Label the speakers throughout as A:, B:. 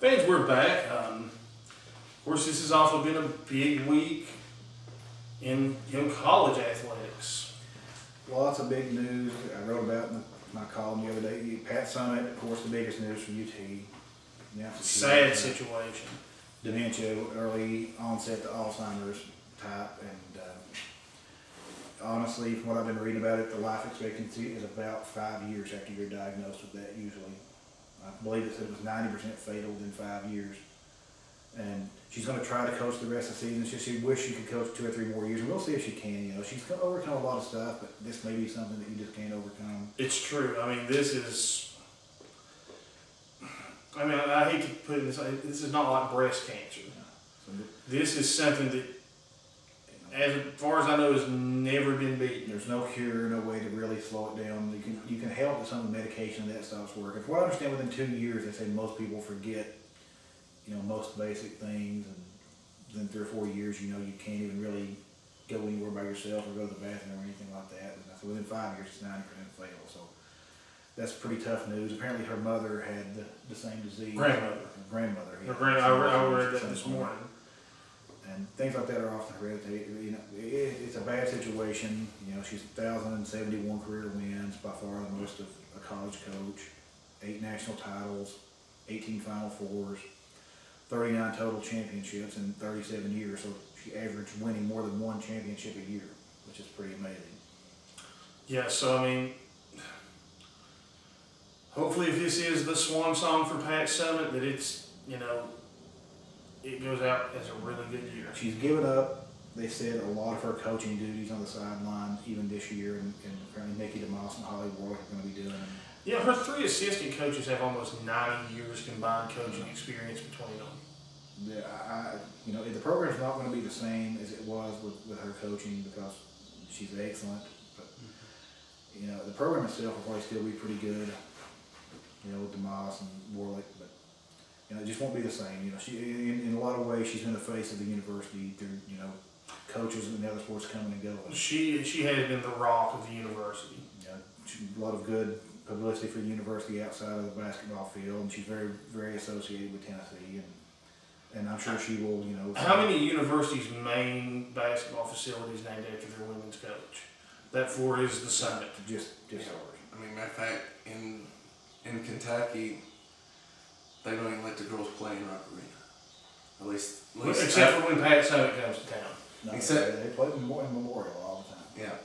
A: Fans, we're back. Of course, this has also been a big week in college athletics.
B: Lots of big news. I wrote about in my column the other day. Pat Summitt, of course, the biggest news for UT.
A: Sad situation.
B: Dementia, early onset to Alzheimer's type, and honestly, from what I've been reading about it, the life expectancy is about 5 years after you're diagnosed with that usually. I believe it said it was 90% fatal within 5 years. And she's going to try to coach the rest of the season. She wishes she could coach 2 or 3 more years, and we'll see if she can. She's overcome a lot of stuff, but this may be something that you just can't overcome.
A: It's true. I mean, this is. I mean, I hate to put it this way. This is not like breast cancer. This is something that, as far as I know, has never been beaten.
B: There's no cure, no way to really slow it down. You can help with some of the medication that stops working. From what I understand, within 2 years, they say most people forget, most basic things, and within 3 or 4 years, you can't even really go anywhere by yourself or go to the bathroom or anything like that. And so within 5 years, it's 90% fatal. So that's pretty tough news. Apparently, her mother had the same disease.
A: Grandmother. I read that this morning.
B: And things like that are often hereditary. It's a bad situation. She's 1,071 career wins, by far the most of a college coach. 8 national titles, 18 Final Fours, 39 total championships in 37 years. So she averaged winning more than 1 championship a year, which is pretty amazing.
A: Yeah. So I mean, hopefully, if this is the swan song for Pat Summitt, that it's it goes out as a really good year.
B: She's given up, they said, a lot of her coaching duties on the sideline, even this year, and apparently Nikki DeMoss and Holly Warwick are going to be doing them.
A: Yeah, her 3 assistant coaches have almost 90 years combined coaching experience between them.
B: Yeah, the program's not going to be the same as it was with her coaching because she's excellent. But the program itself will probably still be pretty good. With DeMoss and Warwick, but it just won't be the same. She in a lot of ways she's been the face of the university through coaches and the other sports coming and going.
A: She has been the rock of the university.
B: A lot of good publicity for the university outside of the basketball field, and she's very, very associated with Tennessee, and I'm sure she will.
A: How many universities' main basketball facilities named after their women's coach? That for is the Summitt.
B: Just ours.
C: I mean, matter of fact, in Kentucky, they don't even let the girls play in Rock Arena. At least
A: except for when Pat Summitt comes to town.
B: No, they play in Memorial all the time.
C: Yeah.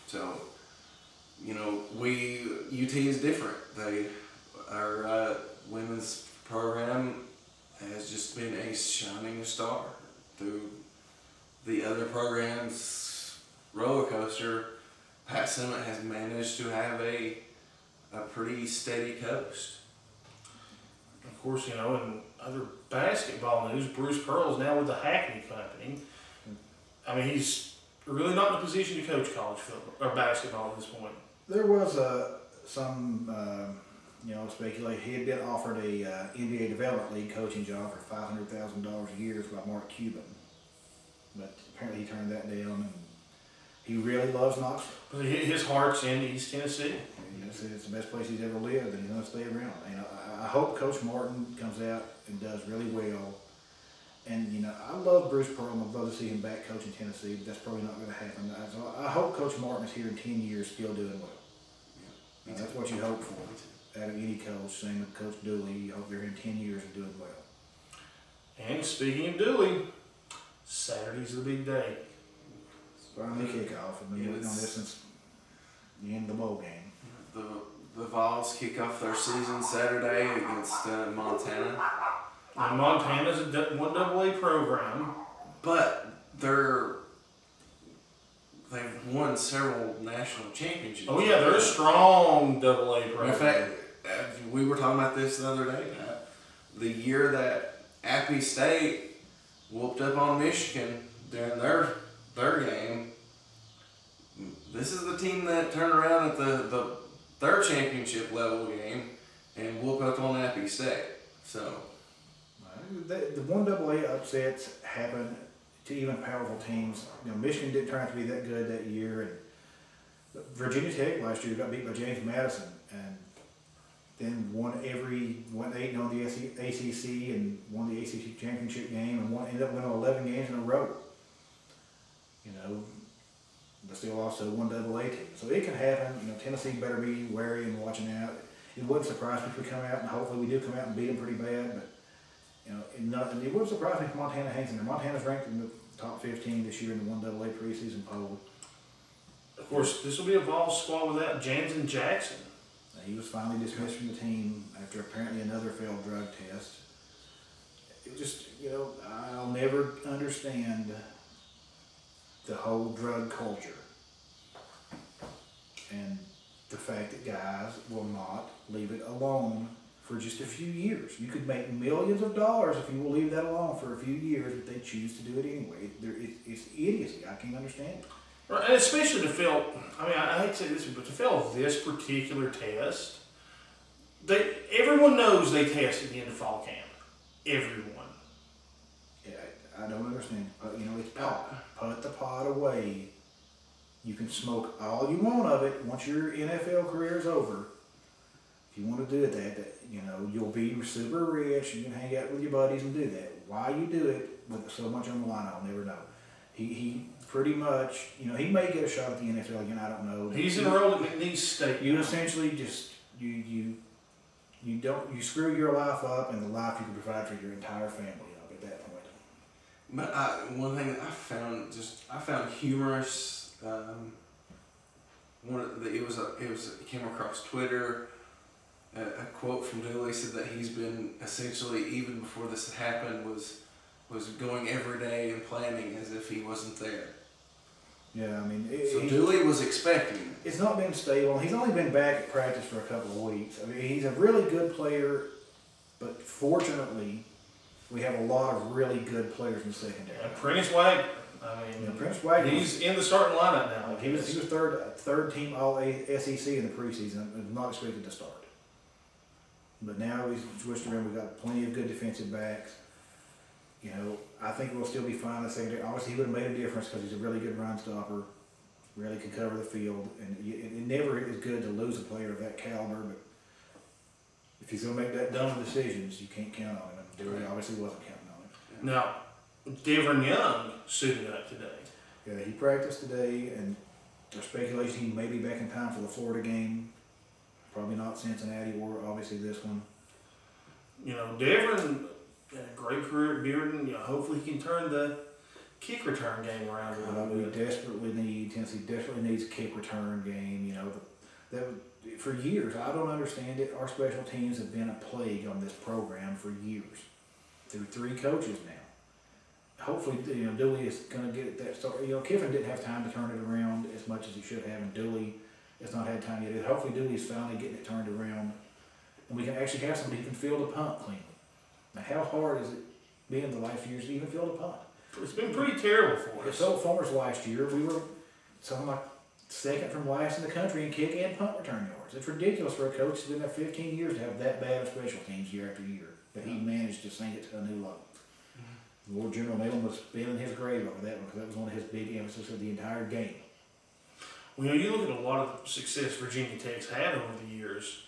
C: So, UT is different. Our women's program has just been a shining star through the other programs' roller coaster. Pat Summitt has managed to have a pretty steady coast.
A: Of course, in other basketball news, Bruce Pearl's now with the Hackney Company. I mean, he's really not in a position to coach college football or basketball at this point.
B: There was some speculation. He had been offered a NBA Development League coaching job for $500,000 a year by Mark Cuban, but apparently he turned that down. And he really loves Knoxville.
A: But his heart's in East Tennessee.
B: It's the best place he's ever lived, and he's going to stay around. I hope Coach Martin comes out and does really well. And I love Bruce Pearl. I'd love to see him back coaching Tennessee, but that's probably not going to happen. So I hope Coach Martin is here in 10 years, still doing well. Yeah. That's what you hope for out of any coach. Same with Coach Dooley. You hope they're in 10 years and doing well.
A: And speaking of Dooley, Saturday's the big day.
B: Finally kickoff. I've been waiting on this since the end of the bowl game.
C: The Vols kick off their season Saturday against Montana.
A: Now, Montana's a 1AA program,
C: but they've won several national championships.
A: Oh yeah, they're a strong AA program.
C: In fact, we were talking about this the other day. The year that Appy State whooped up on Michigan during their game, this is the team that turned around at their championship level game and whooped up on Appy State. So
B: the 1AA upsets happen to even powerful teams. Michigan didn't turn out to be that good that year, and Virginia Tech last year got beat by James Madison, and then went 8-0 on the ACC and won the ACC championship game and ended up winning 11 games in a row. You know, but still also one AA team. So it can happen. You know, Tennessee better be wary and watching out. It wouldn't surprise me if we come out, and hopefully we do come out and beat them pretty bad. But you know, it wouldn't surprise me if Montana hangs in there. Montana's ranked in the top 15 this year in the 1AA preseason poll.
A: Of course, this will be a Vols squad without Jansen Jackson.
B: He was finally dismissed from the team after apparently another failed drug test. It just, you know, I'll never understand the whole drug culture and the fact that guys will not leave it alone for just a few years. You could make millions of dollars if you will leave that alone for a few years, but they choose to do it anyway. It's idiocy. I can't understand it.
A: Right, and especially to fail, I mean, I hate to say this, but to fail this particular test, everyone knows they test at the end of fall camp. Everyone.
B: Yeah, I don't understand. You know, it's pot. Put the pot away. You can smoke all you want of it once your NFL career is over. If you want to do it that, you know, you'll be super rich, you can hang out with your buddies and do that. Why you do it with so much on the line, I'll never know. He pretty much, you know, he may get a shot at the NFL again, I don't know.
A: He's enrolled at McNeese State.
B: You essentially just, you screw your life up and the life you can provide for your entire family up at that point.
C: But one thing that I found humorous. It came across Twitter. A quote from Dooley said that he's been essentially, even before this had happened, was going every day and planning as if he wasn't there.
B: Yeah, I mean,
C: so Dooley was expecting.
B: It's not been stable. He's only been back at practice for a couple of weeks. I mean, he's a really good player, but fortunately, we have a lot of really good players in the secondary.
A: Prentice Wagner. I mean,
B: Prentice Wagner.
A: He's in the starting lineup now.
B: He was third team All SEC in the preseason. Was not expected to start. But now he's switched around. We've got plenty of good defensive backs. You know, I think we'll still be fine in the secondary. Obviously, he would have made a difference because he's a really good run stopper, really can cover the field, and it never is good to lose a player of that caliber. But if he's going to make that dumb decisions, you can't count on him. And Dooley obviously wasn't counting on him.
A: Now, Devin Young suited up today.
B: Yeah, he practiced today, and there's speculation he may be back in time for the Florida game. Probably not Cincinnati or obviously this one.
A: You know, Devin had a great career at Bearden. You know, hopefully he can turn the kick return game around a little bit.
B: Tennessee desperately needs a kick return game. You know, for years, I don't understand it. Our special teams have been a plague on this program for years, through 3 coaches now. Hopefully, you know, Dooley is going to get that start. You know, Kiffin didn't have time to turn it around as much as he should have, and Dooley has not had time yet. Hopefully, Dooley is finally getting it turned around, and we can actually have somebody who can field a punt cleanly. Now, how hard is it being the last few years to even field a punt?
A: It's been pretty terrible for us.
B: So far as last year, we were something like second from last in the country in kick and punt return yards. It's ridiculous for a coach who's been there 15 years to have that bad of special teams year after year, but he managed to sing it to a new level. Lord General Nealon was bailing his grave over that one because that was one of his big emphasis of the entire game.
A: Well, you know, you look at a lot of success Virginia Tech's had over the years.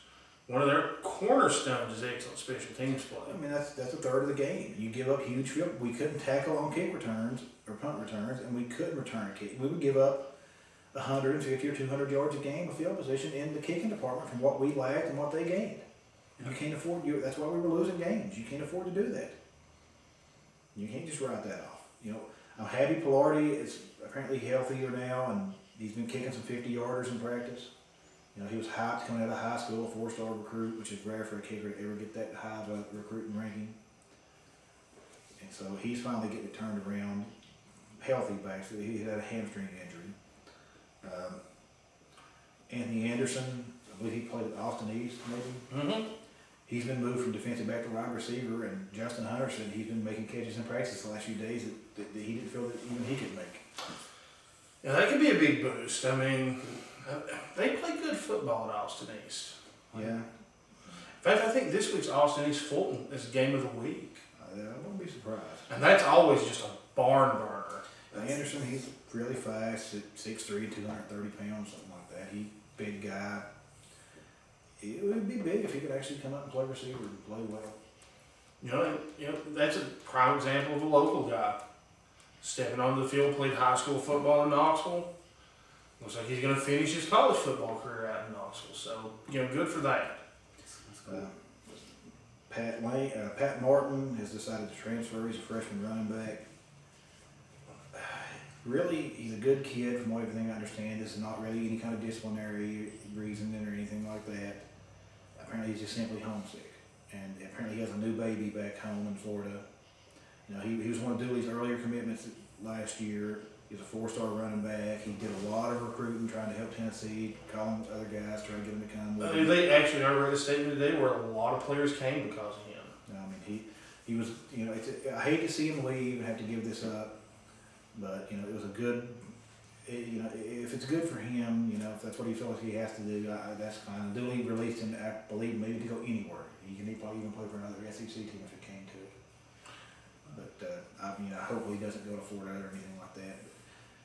A: One of their cornerstones is excellent special teams play.
B: I mean, that's a third of the game. You give up huge field. We couldn't tackle on kick returns or punt returns, and we couldn't return a kick. We would give up 150 or 200 yards a game of field position in the kicking department from what we lacked and what they gained. You can't afford. That's why we were losing games. You can't afford to do that. You can't just write that off. You know, I'm happy Pilardi is apparently healthier now, and he's been kicking some 50-yarders in practice. You know, he was hyped coming out of high school, a 4-star recruit, which is rare for a kicker to ever get that high of a recruiting ranking. And so he's finally getting it turned around, healthy basically. He had a hamstring injury. Anthony Anderson, I believe he played at Austin East, maybe.
A: Mm-hmm.
B: He's been moved from defensive back to wide receiver, and Justin Hunter said he's been making catches in practice the last few days that he didn't feel that even he could make.
A: Yeah, that could be a big boost. I mean, they play good football at Austin East.
B: Yeah.
A: In fact, I think this week's Austin East Fulton is game of the week.
B: I wouldn't be surprised.
A: And that's always just a barn burner.
B: Anderson, he's really fast at 6'3", 230 pounds, something like that. He's a big guy. it would be big if he could actually come up and play receiver and play well.
A: That's a prime example of a local guy stepping onto the field, played high school football in Knoxville. Looks like he's going to finish his college football career out in Knoxville. So, good for that.
B: Pat Martin has decided to transfer. He's a freshman running back. Really, he's a good kid from everything I understand. This is not really any kind of disciplinary reasoning or anything like that. Apparently, he's just simply homesick. And apparently, he has a new baby back home in Florida. He was one of Dooley's earlier commitments last year. He's a 4-star running back. He did a lot of recruiting, trying to help Tennessee, calling other guys, trying to get them to come with him.
A: They actually, I read a statement today where a lot of players came because of him.
B: He was, I hate to see him leave and have to give this up, but, it was a good, if it's good for him, if that's what he feels he has to do, that's fine. Dooley released him, I believe, maybe to go anywhere. He can probably even play for another SEC team if it came to it. But, hopefully he doesn't go to Florida or anything like that.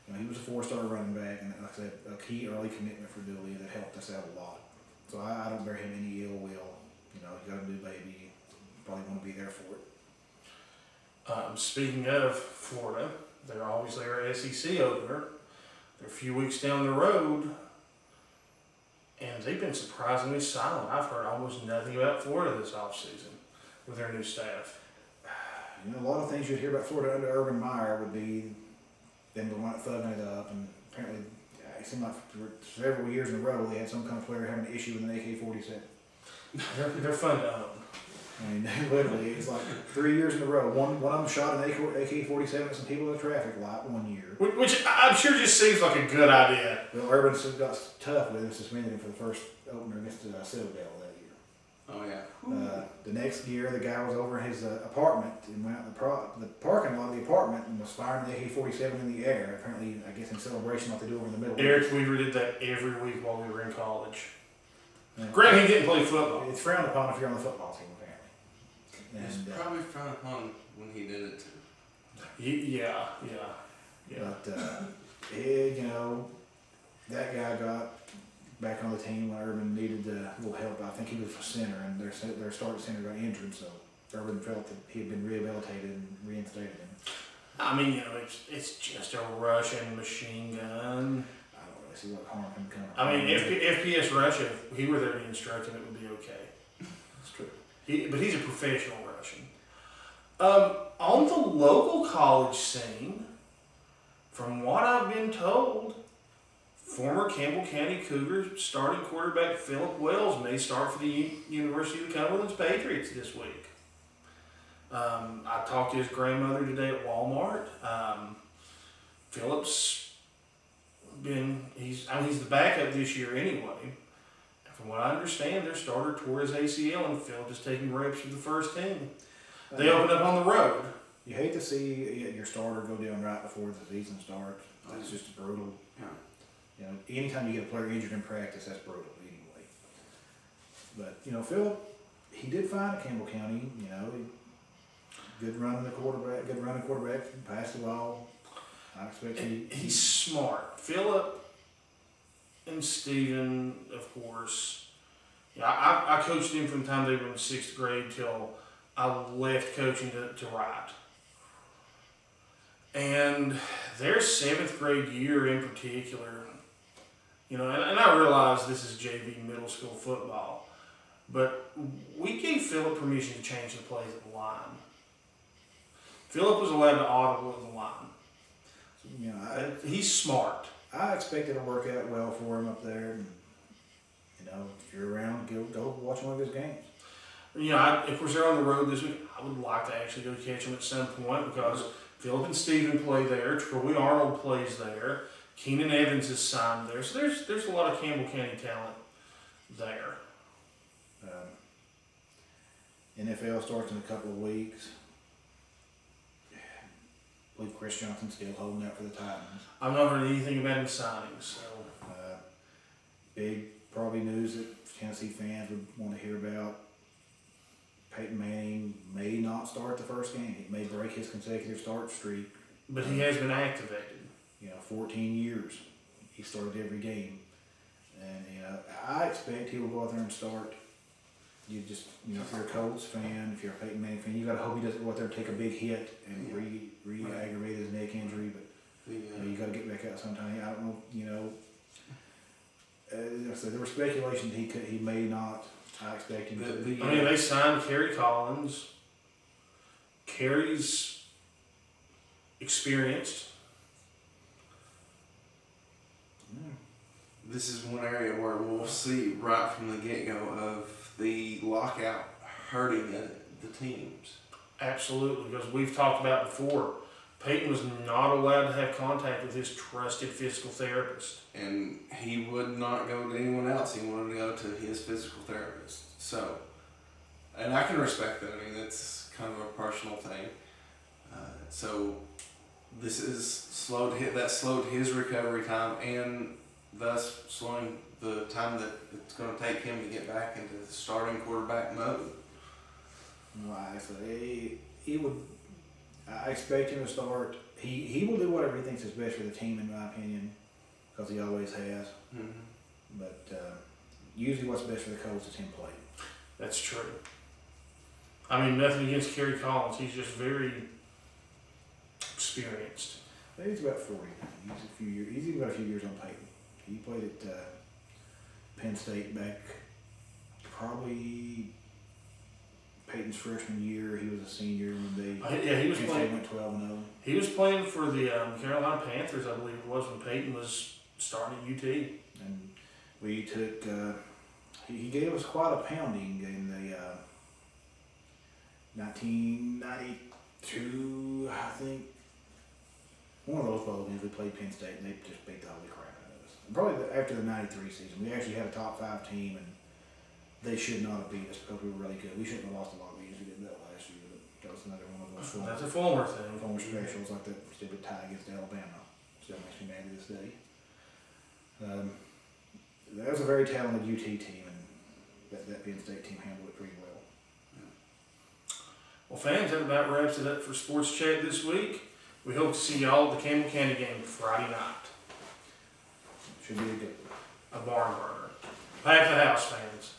B: But, he was a 4-star running back, and like I said, a key early commitment for Dooley that helped us out a lot. So I don't bear him any ill will. He got a new baby, probably want to be there for it.
A: Speaking of Florida, they're obviously our SEC opener. They're a few weeks down the road, and they've been surprisingly silent. I've heard almost nothing about Florida this offseason with their new staff.
B: A lot of things you'd hear about Florida under Urban Meyer would be them thugging it up, and apparently it seemed like for several years in a row they had some kind of player having an issue with an AK-47.
A: They're fun to own.
B: Literally, it's like 3 years in a row. One of them shot an AK-47 at some people in a traffic light one year.
A: Which I'm sure just seems like a good idea.
B: Well, Urban got tough with him, suspended him for the first opener against Citadel that year.
C: Oh, yeah.
B: The next year, the guy was over in his apartment and went out in the parking lot of the apartment and was firing the AK-47 in the air. Apparently, I guess in celebration like they do over in the middle.
A: Eric Weaver did that every week while we were in college. Granted, he didn't play football.
B: It's frowned upon if you're on the football team, apparently.
C: It's probably frowned upon when he did it, too.
A: Yeah.
B: But, that guy got back on the team when Urban needed a little help. I think he was a center, and their starting center got injured, so Urban felt that he had been rehabilitated and reinstated him.
A: It's just a Russian machine gun.
B: I don't really see what harm can come.
A: FPS Russia, if he were there to instruct him, it would be okay.
B: That's true.
A: But he's a professional Russian. On the local college scene, from what I've been told, former Campbell County Cougars starting quarterback Phillip Wells may start for the University of the Cumberland's Patriots this week. I talked to his grandmother today at Walmart. Phillip's he's the backup this year anyway. From what I understand, their starter tore his ACL, and Phillip is taking reps for the first team. They open up on the road.
B: You hate to see your starter go down right before the season starts. That's just brutal.
C: Yeah.
B: Anytime you get a player injured in practice, that's brutal anyway. But, Phillip, he did fine at Campbell County. Good running quarterback, passed the ball. I expect
A: he's smart. Phillip and Steven, of course. I coached him from the time they were in 6th grade till I left coaching to write. And their 7th grade year in particular, and I realize this is JV middle school football, but we gave Phillip permission to change the plays at the line. Phillip was allowed to audible at the line. He's smart.
B: I expect it'll work out well for him up there. And, if you're around, go watch one of his games.
A: Of course, they're on the road this week. I would like to actually go catch them at some point because Phillip and Steven play there. Troy Arnold plays there. Keenan Evans is signed there. So there's a lot of Campbell County talent there.
B: NFL starts in a couple of weeks. I believe Chris Johnson's still holding out for the Titans.
A: I've not heard anything about him signing. So
B: big probably news that Tennessee fans would want to hear about. Peyton Manning may not start the first game. He may break his consecutive start streak.
A: But he has been activated.
B: 14 years. He started every game. And I expect he will go out there and start. You just, if you're a Colts fan, if you're a Peyton Manning fan, you gotta hope he doesn't go out there and take a big hit and re-aggravate his neck injury. But you gotta get back out sometime. I don't know. So there was speculation that he may not. I expect him to.
A: I mean, they signed Kerry Collins. Kerry's experienced.
C: This is one area where we'll see right from the get-go of the lockout hurting the teams.
A: Absolutely, because we've talked about before, Peyton was not allowed to have contact with his trusted physical therapist.
C: And he would not go to anyone else. He wanted to go to his physical therapist. So, and I can respect that. I mean, that's kind of a personal thing. So, this is slowed his recovery time and thus slowing the time that it's going to take him to get back into the starting quarterback mode.
B: Right, so I expect him to start. He will do whatever he thinks is best for the team, in my opinion, because he always has.
C: Mm-hmm.
B: But usually what's best for the Colts is him playing.
A: That's true. I mean, nothing against Kerry Collins. He's just very experienced.
B: Maybe he's about 40. He's even got a few years on Peyton. He played at Penn State back probably Peyton's freshman year. He was a senior when
A: he was
B: Penn
A: playing.
B: State went 12-0.
A: He was playing for the Carolina Panthers, I believe it was, when Peyton was starting at UT.
B: And we took. He gave us quite a pounding in the 1992, I think. One of those bowl games we played Penn State and they just beat the holy crap out of us. And probably after the '93 season, we actually had a top 5 team and they should not have beat us because we were really good. We shouldn't have lost a lot of games. We did that last year, but that was another one of those
A: That's a former thing.
B: former specials, like that stupid tie against Alabama. Still makes me mad to this day. That was a very talented UT team, and that Penn State team handled it pretty well.
A: Well, fans, that about wraps it up for Sports Chat this week. We hope to see y'all at the Campbell County game Friday night.
B: Should be a good one.
A: A barn burner. Pack the house, fans.